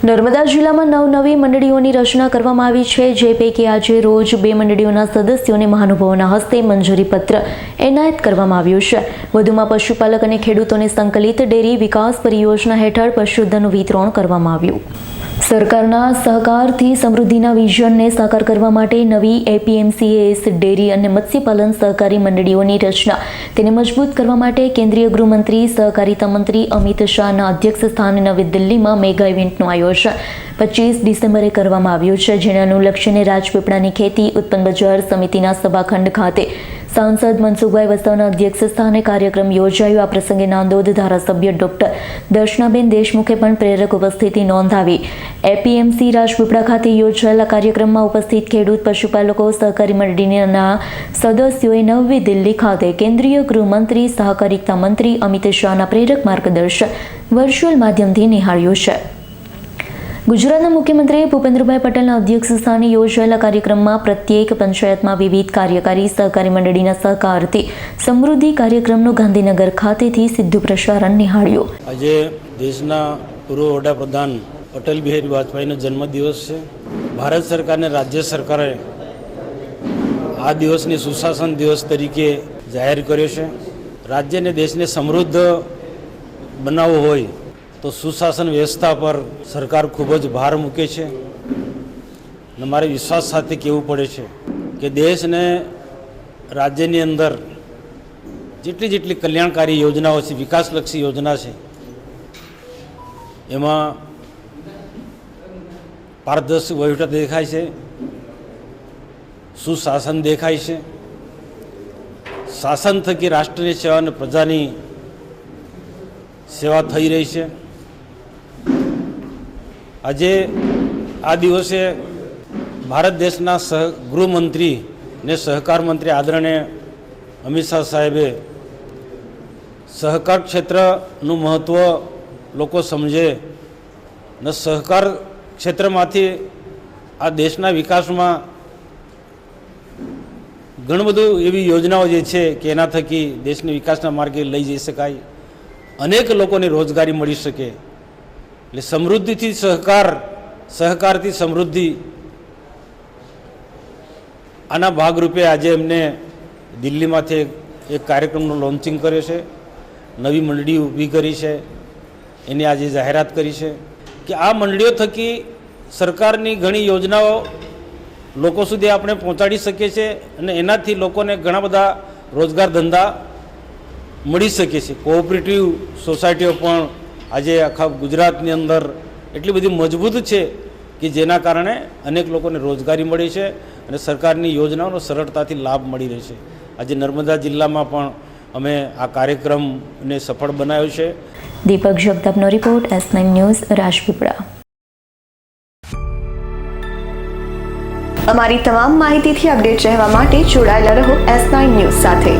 નર્મદા જિલ્લામાં નવી મંડળીઓની રચના કરવામાં આવી છે, જે પૈકી આજે રોજ 2 મંડળીઓના સદસ્યોને મહાનુભાવોના હસ્તે મંજૂરી પત્ર એનાયત કરવામાં આવ્યું છે. વધુમાં પશુપાલક અને ખેડૂતોને સંકલિત ડેરી વિકાસ પરિયોજના હેઠળ પશુધનનું વિતરણ કરવામાં આવ્યું. સરકારના સહકારથી સમૃદ્ધિના વિઝનને સાકાર કરવા માટે નવી એપીએમસીએસ ડેરી અને મત્સ્યપાલન સહકારી મંડળીઓની રચના તેને મજબૂત કરવા માટે કેન્દ્રીય ગૃહમંત્રી સહકારિતા મંત્રી અમિત શાહના અધ્યક્ષસ્થાને નવી દિલ્હીમાં મેગા ઇવેન્ટનું આયોજન 25 ડિસેમ્બરે કરવામાં આવ્યું છે, જેને અનુલક્ષીને રાજપીપળાની ખેતી ઉત્પન્ન બજાર સમિતિના સભાખંડ ખાતે સાંસદ મનસુખભાઈ વસાવાના અધ્યક્ષસ્થાને કાર્યક્રમ યોજાયો. આ પ્રસંગે નાંદોદ ધારાસભ્ય ડોક્ટર દર્શનાબેન દેશમુખે પણ પ્રેરક ઉપસ્થિતિ નોંધાવી. એપીએમસી રાજપીપળા ખાતે યોજાયેલા કાર્યક્રમમાં ઉપસ્થિત ખેડૂત પશુપાલકો સહકારી મંડળીના સદસ્યોએ નવી દિલ્હી ખાતે કેન્દ્રીય ગૃહમંત્રી સહકારિતા મંત્રી અમિત શાહના પ્રેરક માર્ગદર્શન વર્ચ્યુઅલ માધ્યમથી નિહાળ્યું છે. ગુજરાતના મુખ્યમંત્રી ભૂપેન્દ્રભાઈ પટેલના અધ્યક્ષસ્થાને યોજાયેલા કાર્યક્રમમાં પ્રત્યેક પંચાયતમાં વિવિધ કાર્યકારી સહકારી મંડળીના સહકારથી સમૃદ્ધિ કાર્યક્રમનું ગાંધીનગર ખાતેથી સીધું પ્રસારણ નિહાળ્યું. આજે દેશના પૂર્વ વડાપ્રધાન અટલ બિહારી વાજપેયીનો જન્મદિવસ છે. ભારત સરકાર અને રાજ્ય સરકારે આ દિવસને સુશાસન દિવસ તરીકે જાહેર કર્યો છે. રાજ્ય અને દેશને સમૃદ્ધ બનાવવો હોય તો સુશાસન વ્યવસ્થા પર સરકાર ખૂબ જ ભાર મૂકે છે. અને મારે વિશ્વાસ સાથે કહેવું પડે છે કે દેશ અને રાજ્યની અંદર જેટલી કલ્યાણકારી યોજનાઓ છે, વિકાસલક્ષી યોજના છે, એમાં પારદર્શક વહીવટ દેખાય છે, સુશાસન દેખાય છે. શાસન થકી રાષ્ટ્રની સેવા અને પ્રજાની સેવા થઈ રહી છે. આજે આ દિવસે ભારત દેશના ગૃહમંત્રી ને સહકાર મંત્રી આદરણીય અમિત શાહ સાહેબે સહકાર ક્ષેત્રનું મહત્ત્વ લોકો સમજે ને સહકાર ક્ષેત્રમાંથી આ દેશના વિકાસમાં ઘણું બધું એવી યોજનાઓ જે છે કે એના થકી દેશને વિકાસના માર્ગે લઈ જઈ શકાય, અનેક લોકોને રોજગારી મળી શકે. એટલે સમૃદ્ધિથી સહકાર, સહકારથી સમૃદ્ધિ, આના ભાગરૂપે આજે એમને દિલ્હીમાંથી એક કાર્યક્રમનું લોન્ચિંગ કર્યો છે. નવી મંડળી ઊભી કરી છે, એની આજે જાહેરાત કરી છે કે આ મંડળીઓ થકી સરકારની ઘણી યોજનાઓ લોકો સુધી આપણે પહોંચાડી શકીએ છીએ અને એનાથી લોકોને ઘણા બધા રોજગાર ધંધા મળી શકે છે. કોઓપરેટિવ સોસાયટીઓ પણ આજે આખા ગુજરાતની અંદર એટલી બધી મજબૂત છે કે જેના કારણે અનેક લોકોને રોજગારી મળી છે અને સરકારની યોજનાઓનો સરળતાથી લાભ મળી રહે છે. આજે નર્મદા જિલ્લામાં પણ અમે આ કાર્યક્રમને સફળ બનાવ્યો છે. દીપક જગતાપનો રિપોર્ટ, S9 ન્યૂઝ, રાજપીપળા. અમારી તમામ માહિતીથી અપડેટ રહેવા માટે જોડાયેલા રહો S9 ન્યૂઝ સાથે.